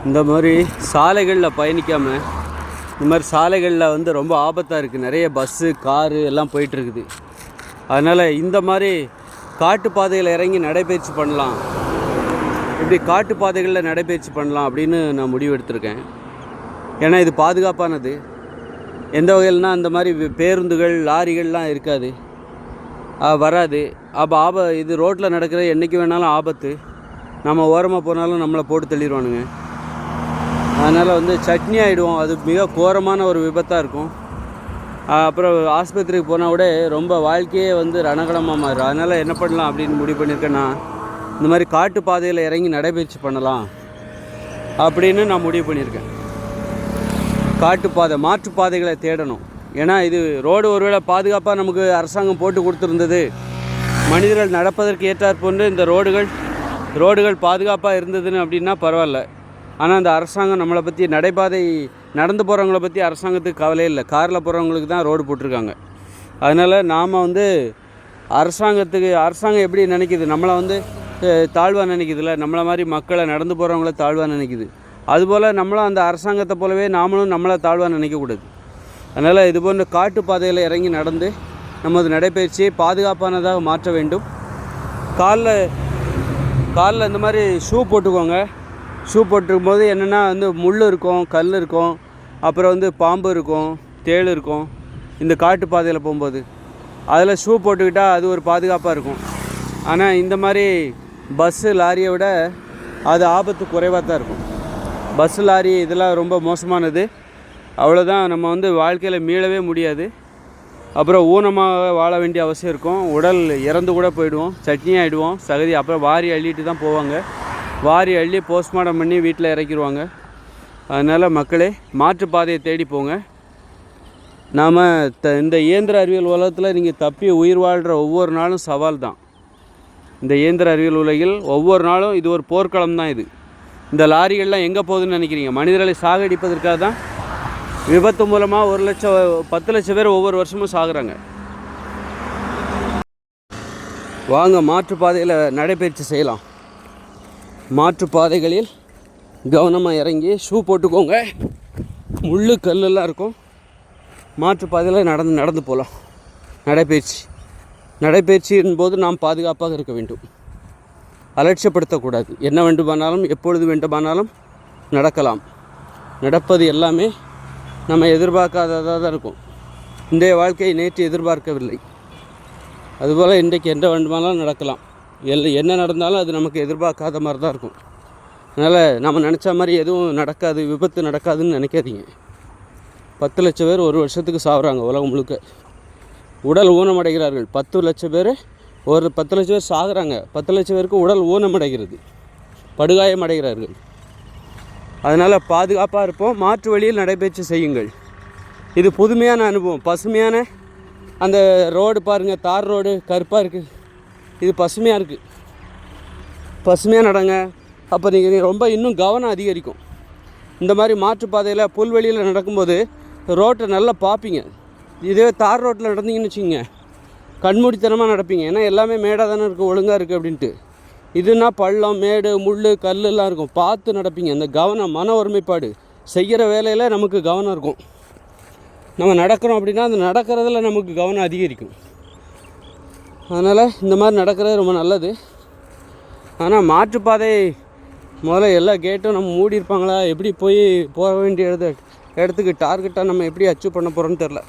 இந்த மாதிரி சாலைகளில் பயணிக்காமல் இந்த மாதிரி சாலைகளில் வந்து ரொம்ப ஆபத்தாக இருக்குது. நிறைய பஸ்ஸு காரு எல்லாம் போயிட்டுருக்குது. அதனால் இந்த மாதிரி காட்டுப்பாதையில் இறங்கி நடைபயிற்சி பண்ணலாம், இப்படி காட்டுப்பாதைகளில் நடைபயிற்சி பண்ணலாம் அப்படின்னு நான் முடிவு எடுத்திருக்கேன். ஏன்னா இது பாதுகாப்பானது. எந்த வகையில்னா அந்த மாதிரி பேருந்துகள் லாரிகள்லாம் இருக்காது, வராது. அப்போ இது ரோட்டில் நடக்கிறது என்றைக்கு வேணாலும் ஆபத்து. நம்ம ஓரமாக போனாலும் நம்மளை போட்டு தள்ளிடுவானுங்க. அதனால் வந்து சட்னி ஆகிடுவோம். அது மிக கோரமான ஒரு விபத்தாக இருக்கும். அப்புறம் ஆஸ்பத்திரிக்கு போனால் கூட ரொம்ப வாழ்க்கையே வந்து ரணகலமாக மாறும். அதனால் என்ன பண்ணலாம் அப்படின்னு முடிவு பண்ணியிருக்கேன்னா, இந்த மாதிரி காட்டு பாதையில் இறங்கி நடைபயிற்சி பண்ணலாம் அப்படின்னு நான் முடிவு பண்ணியிருக்கேன். காட்டுப்பாதை மாற்றுப்பாதைகளை தேடணும். ஏன்னா இது ரோடு ஒருவேளை பாதுகாப்பாக நமக்கு அரசாங்கம் போட்டு கொடுத்துருந்தது, மனிதர்கள் நடப்பதற்கு ஏற்றாற்போன்று இந்த ரோடுகள் பாதுகாப்பாக இருந்ததுன்னு அப்படின்னா பரவாயில்ல. ஆனால் அந்த அரசாங்கம் நம்மளை பற்றி நடைபாதை நடந்து போகிறவங்கள பற்றி அரசாங்கத்துக்கு கவலையே இல்லை. காரில் போகிறவங்களுக்கு தான் ரோடு போட்டிருக்காங்க. அதனால் நாம் வந்து அரசாங்கம் எப்படி நினைக்கிது, நம்மளை வந்து தாழ்வாக நினைக்கிதுல்ல, நம்மளை மாதிரி மக்களை நடந்து போகிறவங்கள தாழ்வாக நினைக்கிது. அதுபோல் நம்மளும் அந்த அரசாங்கத்தை போலவே நாமளும் நம்மளை தாழ்வாக நினைக்கக்கூடாது. அதனால் இது போன்ற காட்டு பாதையில் இறங்கி நடந்து நமது நடைபயிற்சியை பாதுகாப்பானதாக மாற்ற வேண்டும். காலில் இந்த மாதிரி ஷூ போட்டுக்கோங்க. ஷூ போட்டிருக்கும் போது என்னென்னா வந்து முள் இருக்கும், கல் இருக்கும், அப்புறம் வந்து பாம்பு இருக்கும், தேள் இருக்கும். இந்த காட்டு பாதையில் போகும்போது அதில் ஷூ போட்டுக்கிட்டால் அது ஒரு பாதுகாப்பாக இருக்கும். ஆனால் இந்த மாதிரி பஸ்ஸு லாரியை விட அது ஆபத்து குறைவாக தான் இருக்கும். பஸ்ஸு லாரி இதெல்லாம் ரொம்ப மோசமானது. அவ்வளோதான், நம்ம வந்து வாழ்க்கையில் மீளவே முடியாது. அப்புறம் ஊனமாக வாழ வேண்டிய அவசியம் இருக்கும். உடல் இறந்து கூட போயிடுவோம், சட்னி ஆகிடுவோம், சகதி. அப்புறம் வாரி அள்ளிட்டு தான் போவாங்க. வாரி அள்ளி போஸ்ட்மார்ட்டம் பண்ணி வீட்டில் இறக்கிடுவாங்க. அதனால் மக்களே, மாற்றுப்பாதையை தேடி போங்க. நாம் இந்த இயந்திர அறிவியல் உலகத்தில் நீங்கள் தப்பி உயிர் வாழ்கிற ஒவ்வொரு நாளும் சவால் தான். இந்த இயந்திர அறிவியல் உலகில் ஒவ்வொரு நாளும் இது ஒரு போர்க்களம் தான். இந்த லாரிகள்லாம் எங்கே போகுதுன்னு நினைக்கிறீங்க? மனிதர்களை சாகடிப்பதற்காக தான். விபத்து மூலமாக 10 லட்சம் பேர் ஒவ்வொரு வருஷமும் சாகுறாங்க. வாங்க மாற்றுப்பாதையில் நடைபயிற்சி செய்யலாம். மாற்றுப்பாதைகளில் கவனமாக இறங்கி ஷூ போட்டுக்கோங்க. முள்ளு கல்லெல்லாம் இருக்கும். மாற்றுப்பாதையில் நடந்து போகலாம். நடைபயிற்சியின் போது நாம் பாதுகாப்பாக இருக்க வேண்டும். அலட்சியப்படுத்தக்கூடாது. என்ன வேண்டுமானாலும் எப்பொழுது வேண்டுமானாலும் நடக்கலாம். நடப்பது எல்லாமே நம்ம எதிர்பார்க்காததாக தான் இருக்கும். இன்றைய வாழ்க்கையை நேற்று எதிர்பார்க்கவில்லை. அதுபோல் இன்றைக்கு என்ன வேண்டுமானாலும் நடக்கலாம். என்ன நடந்தாலும் அது நமக்கு எதிர்பார்க்காத மாதிரி தான் இருக்கும். அதனால் நம்ம நினச்ச மாதிரி எதுவும் நடக்காது, விபத்து நடக்காதுன்னு நினைக்காதீங்க. 10 லட்சம் பேர் ஒரு வருஷத்துக்கு சாகுறாங்க உலகம் முழுக்க. உடல் ஊனமடைகிறார்கள். 10 லட்சம் பேர் சாகுறாங்க. 10 லட்சம் பேருக்கு உடல் ஊனமடைகிறது, படுகாயம் அடைகிறார்கள். அதனால் பாதுகாப்பாக இருப்போம். மாற்று வழியில் நடைபயிற்சி செய்யுங்கள். இது புதுமையான அனுபவம். பசுமையான அந்த ரோடு பாருங்கள், தார் ரோடு கருப்பாக இருக்குது. இது பசுமையாக இருக்குது. பசுமையாக நடங்க. அப்போ நீங்கள் ரொம்ப இன்னும் கவனம் அதிகரிக்கும். இந்த மாதிரி மாற்றுப்பாதையில் புல்வெளியில் நடக்கும்போது ரோட்டை நல்லா பார்ப்பீங்க. இதே தார் ரோட்டில் நடந்தீங்கன்னு வச்சுக்கோங்க, கண்மூடித்தனமாக நடப்பீங்க. ஏன்னா எல்லாமே மேடாக தானே இருக்குது, ஒழுங்காக இருக்குது அப்படின்ட்டு. இதுனா பள்ளம், மேடு, முள், கல்லெல்லாம் இருக்கும். பார்த்து நடப்பீங்க. அந்த கவனம், மன ஒருமைப்பாடு. செய்கிற வேலையில் நமக்கு கவனம் இருக்கும். நம்ம நடக்கிறோம் அப்படின்னா அந்த நடக்கிறதுல நமக்கு கவனம் அதிகரிக்கும். அதனால் இந்த மாதிரி நடக்கிறது ரொம்ப நல்லது. ஆனால் மாற்றுப்பாதை முதல்ல எல்லா கேட்டும் நம்ம மூடி இருப்பாங்களா, எப்படி போக வேண்டிய இடத்துக்கு டார்கெட்டாக நம்ம எப்படி அச்சீவ் பண்ண போகிறோன்னு தெரில.